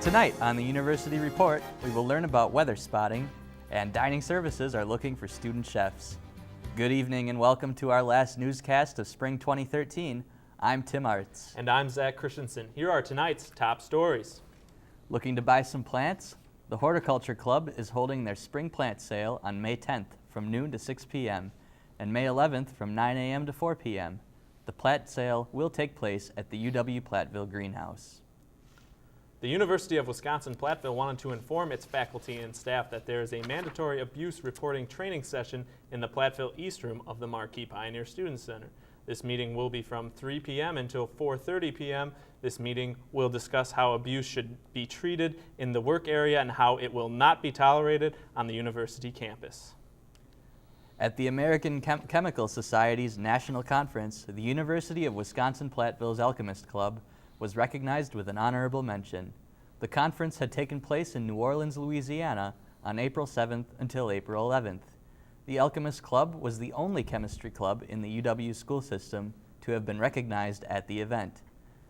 Tonight on the University Report, we will learn about weather spotting, and dining services are looking for student chefs. Good evening and welcome to our last newscast of spring 2013. I'm Tim Arts. And I'm Zach Christensen. Here are tonight's top stories. Looking to buy some plants? The Horticulture Club is holding their spring plant sale on May 10th from noon to 6 p.m. and May 11th from 9 a.m. to 4 p.m. The plant sale will take place at the UW-Platteville greenhouse. The University of Wisconsin-Platteville wanted to inform its faculty and staff that there is a mandatory abuse reporting training session in the Platteville East Room of the Marquis Pioneer Student Center. This meeting will be from 3 p.m. until 4:30 p.m. This meeting will discuss how abuse should be treated in the work area and how it will not be tolerated on the university campus. At the American Chemical Society's National Conference, the University of Wisconsin-Platteville's Alchemist Club was recognized with an honorable mention. The conference had taken place in New Orleans, Louisiana on April 7th until April 11th. The Alchemist Club was the only chemistry club in the UW school system to have been recognized at the event.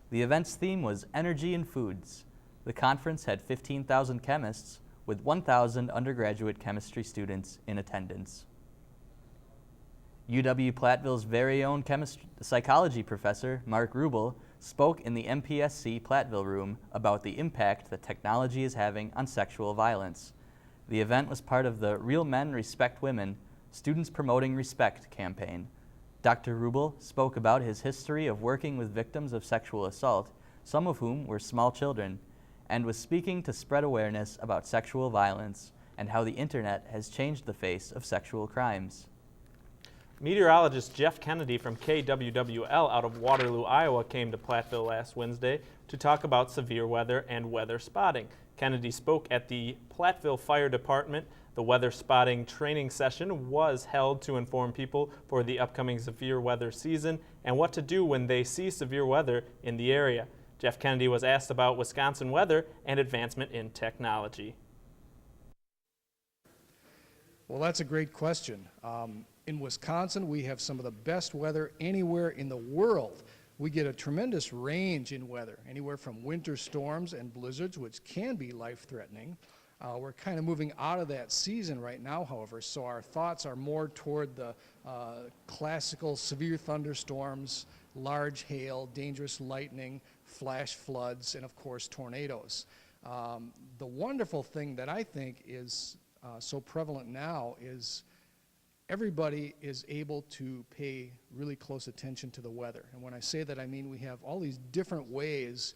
The event's theme was Energy and Foods. The conference had 15,000 chemists with 1,000 undergraduate chemistry students in attendance. UW-Platteville's very own psychology professor, Mark Rubel, spoke in the MPSC Platteville room about the impact that technology is having on sexual violence. The event was part of the Real Men Respect Women, Students Promoting Respect campaign. Dr. Rubel spoke about his history of working with victims of sexual assault, some of whom were small children, and was speaking to spread awareness about sexual violence and how the internet has changed the face of sexual crimes. Meteorologist Jeff Kennedy from KWWL out of Waterloo, Iowa came to Platteville last Wednesday to talk about severe weather and weather spotting. Kennedy spoke at the Platteville Fire Department. The weather spotting training session was held to inform people for the upcoming severe weather season and what to do when they see severe weather in the area. Jeff Kennedy was asked about Wisconsin weather and advancement in technology. Well, that's a great question. In Wisconsin, we have some of the best weather anywhere in the world. We get a tremendous range in weather, anywhere from winter storms and blizzards, which can be life-threatening. We're kind of moving out of that season right now, however, so our thoughts are more toward the classical severe thunderstorms, large hail, dangerous lightning, flash floods, and of course tornadoes. The wonderful thing that I think is so prevalent now is everybody is able to pay really close attention to the weather. And when I say that, I mean we have all these different ways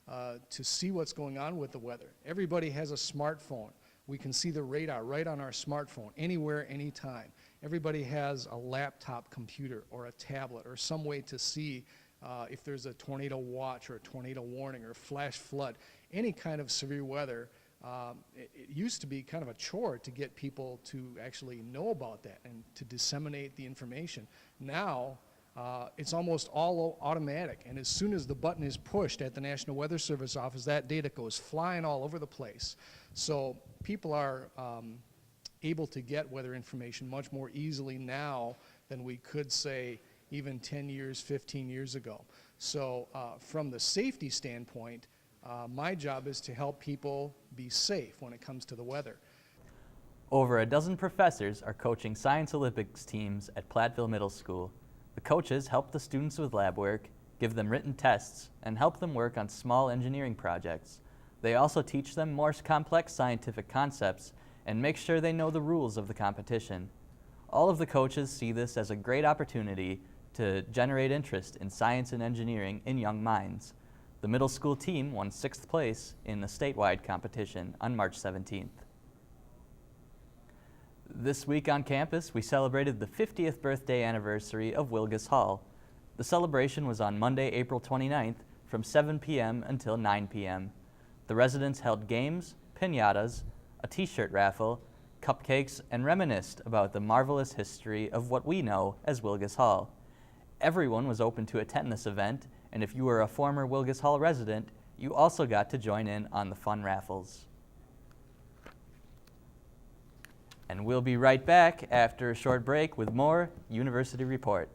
to see what's going on with the weather. Everybody has a smartphone. We can see the radar right on our smartphone, anywhere, anytime. Everybody has a laptop computer or a tablet or some way to see if there's a tornado watch or a tornado warning or flash flood, any kind of severe weather. It used to be kind of a chore to get people to actually know about that and to disseminate the information. Now, it's almost all automatic, and as soon as the button is pushed at the National Weather Service office, that data goes flying all over the place. So people are able to get weather information much more easily now than we could, say, even 10 years, 15 years ago. So from the safety standpoint, my job is to help people be safe when it comes to the weather. Over a dozen professors are coaching Science Olympics teams at Platteville Middle School. The coaches help the students with lab work, give them written tests, and help them work on small engineering projects. They also teach them more complex scientific concepts and make sure they know the rules of the competition. All of the coaches see this as a great opportunity to generate interest in science and engineering in young minds. The middle school team won 6th place in the statewide competition on March 17th. This week on campus, we celebrated the 50th birthday anniversary of Wilgus Hall. The celebration was on Monday, April 29th from 7 p.m. until 9 p.m. The residents held games, piñatas, a t-shirt raffle, cupcakes, and reminisced about the marvelous history of what we know as Wilgus Hall. Everyone was open to attend this event, and if you were a former Wilgus Hall resident, you also got to join in on the fun raffles. And we'll be right back after a short break with more University Report.